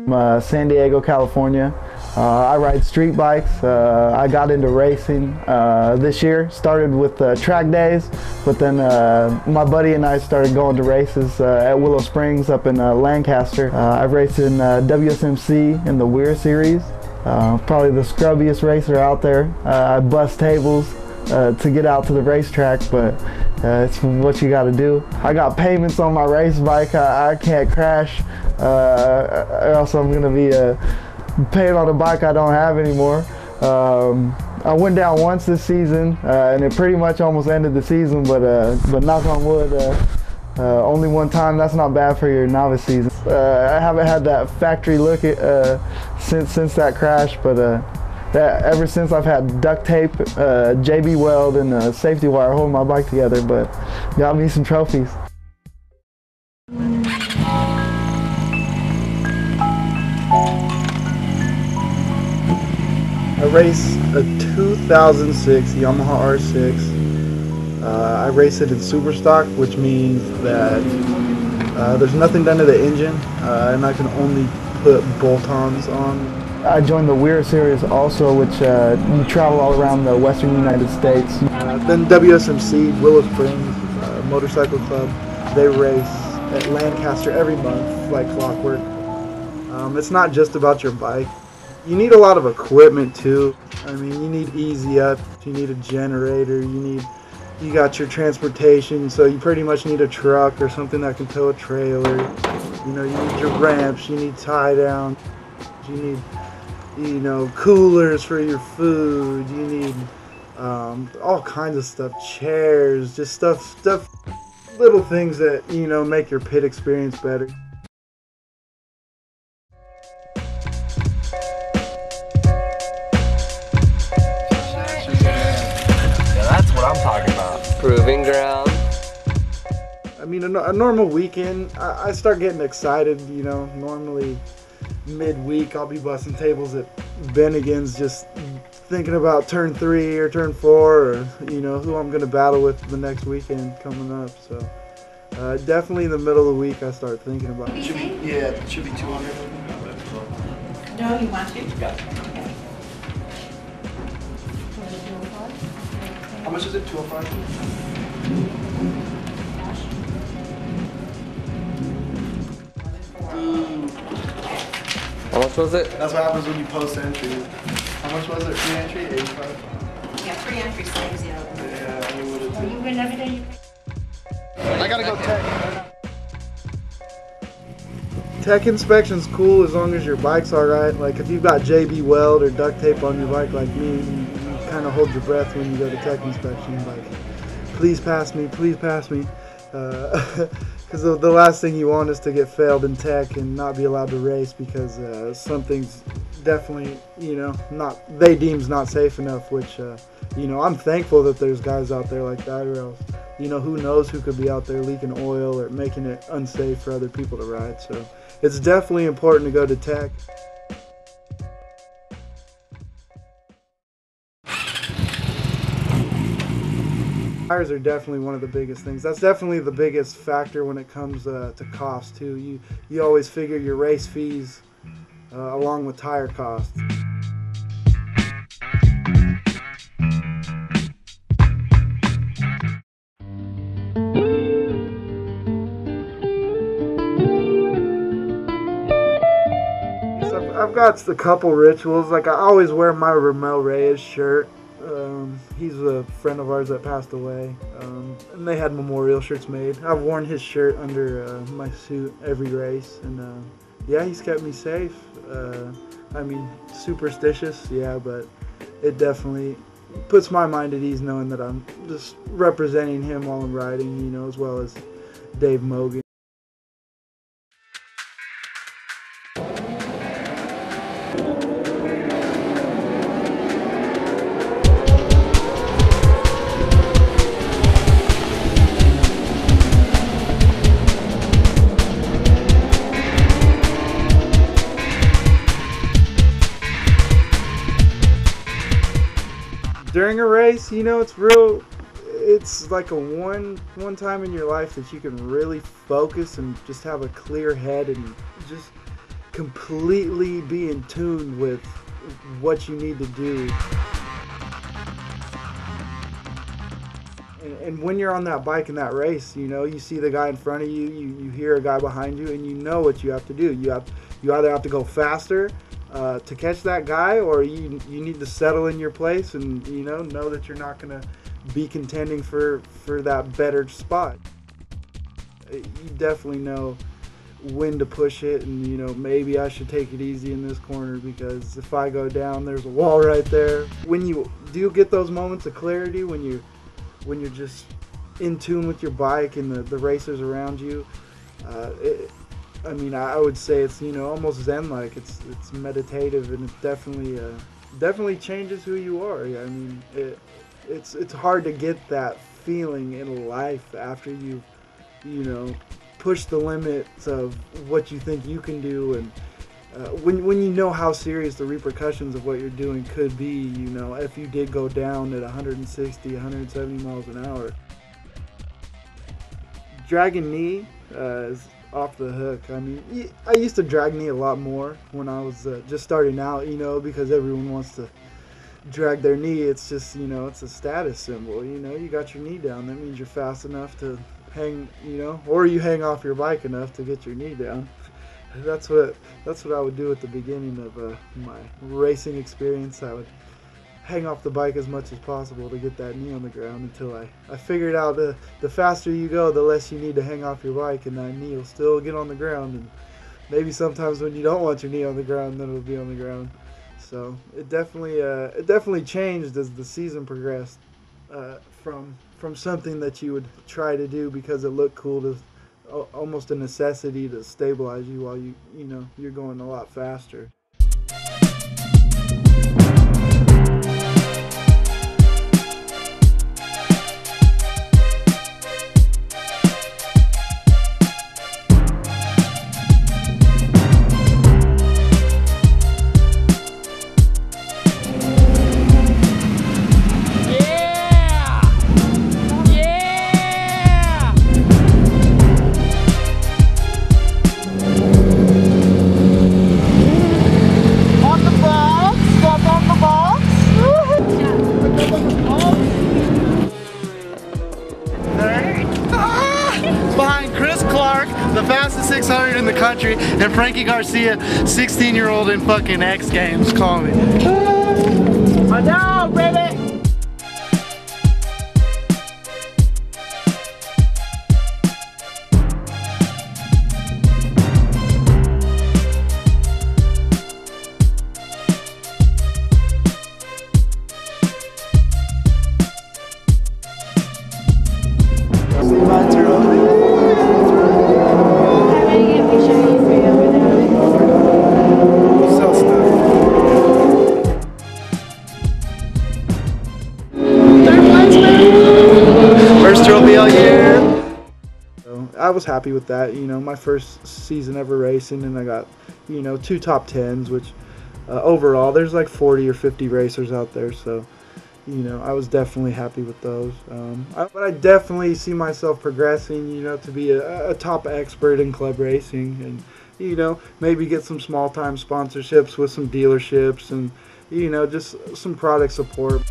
San Diego, California. I ride street bikes. I got into racing this year. Started with track days, but then my buddy and I started going to races at Willow Springs up in Lancaster. I've raced in WSMC in the Weir Series. Probably the scrubbiest racer out there. I bust tables to get out to the racetrack, but it's what you got to do. I got payments on my race bike. I can't crash, or else I'm gonna be paying on a bike I don't have anymore. I went down once this season, and it pretty much almost ended the season. But knock on wood, only one time. That's not bad for your novice season. I haven't had that factory look since that crash, but ever since I've had duct tape, JB weld, and a safety wire holding my bike together, but got me some trophies. I race a 2006 Yamaha R6. I race it in super stock, which means that there's nothing done to the engine, and I can only put bolt-ons on. I joined the Weir Series also, which you travel all around the western United States. Then WSMC, Willow Springs Motorcycle Club, they race at Lancaster every month like clockwork. It's not just about your bike. You need a lot of equipment too. I mean, you need easy up, you need a generator, you got your transportation, so you pretty much need a truck or something that can tow a trailer. You know, you need your ramps, you need tie down, you need, you know, coolers for your food, you need all kinds of stuff, chairs, just stuff, little things that, you know, make your pit experience better. I'm talking about. Proving ground. I mean, a normal weekend, I start getting excited, you know. Normally midweek I'll be busting tables at Bennigan's, just thinking about turn 3 or turn 4, or, you know, who I'm going to battle with the next weekend coming up. So definitely in the middle of the week I start thinking about it. It should be 200. No, you want to? Yeah. How much is it? 205? How much was it? That's what happens when you post entry. How much was it? Free entry? 85? Yeah, free entry saves you. Yeah, I would have. Are you win every day? I gotta go tech. Tech inspection's cool as long as your bike's alright. Like if you've got JB weld or duct tape on your bike like me, you kind of hold your breath when you go to tech inspection. Like, please pass me, please pass me. Because the last thing you want is to get failed in tech and not be allowed to race because something's definitely, you know, they deems not safe enough, which, you know, I'm thankful that there's guys out there like that, or else, you know, who knows who could be out there leaking oil or making it unsafe for other people to ride. So it's definitely important to go to tech. Tires are definitely one of the biggest things. That's definitely the biggest factor when it comes to cost too. You always figure your race fees along with tire costs. I've got a couple rituals. Like I always wear my Ramel Reyes shirt. He's a friend of ours that passed away, and they had memorial shirts made. I've worn his shirt under my suit every race, and yeah, he's kept me safe. I mean, superstitious, yeah, but it definitely puts my mind at ease knowing that I'm just representing him while I'm riding, you know, as well as Dave Mogan. During a race, you know, it's like a one time in your life that you can really focus and just have a clear head and just completely be in tune with what you need to do. And when you're on that bike in that race, you know, you see the guy in front of you, you hear a guy behind you, and you know what you have to do. You either have to go faster to catch that guy, or you need to settle in your place and know that you're not going to be contending for that better spot. You definitely know when to push it, and maybe I should take it easy in this corner because if I go down, there's a wall right there. When you do get those moments of clarity, when you're just in tune with your bike and the racers around you, I would say it's almost zen-like. It's meditative, and it definitely changes who you are. I mean, it's hard to get that feeling in life after you push the limits of what you think you can do, and when you know how serious the repercussions of what you're doing could be, if you did go down at 160, 170 miles an hour. Dragging knee is off the hook. I mean, I used to drag knee a lot more when I was just starting out, because everyone wants to drag their knee. It's just, it's a status symbol. You got your knee down. That means you're fast enough to hang, or you hang off your bike enough to get your knee down. That's what I would do at the beginning of my racing experience. I would hang off the bike as much as possible to get that knee on the ground until I figured out the faster you go, the less you need to hang off your bike, and that knee will still get on the ground. And maybe sometimes when you don't want your knee on the ground, then it'll be on the ground. So it definitely changed as the season progressed, from something that you would try to do because it looked cool to almost a necessity to stabilize you while you're going a lot faster. The fastest 600 in the country, and Frankie Garcia, 16-year-old in fucking X Games. Call me. My dog, baby! See my turtle. First trophy all year. So I was happy with that. My first season ever racing, and I got 2 top 10s, which overall there's like 40 or 50 racers out there. So I was definitely happy with those. But I definitely see myself progressing, to be a top expert in club racing, and maybe get some small time sponsorships with some dealerships, and just some product support.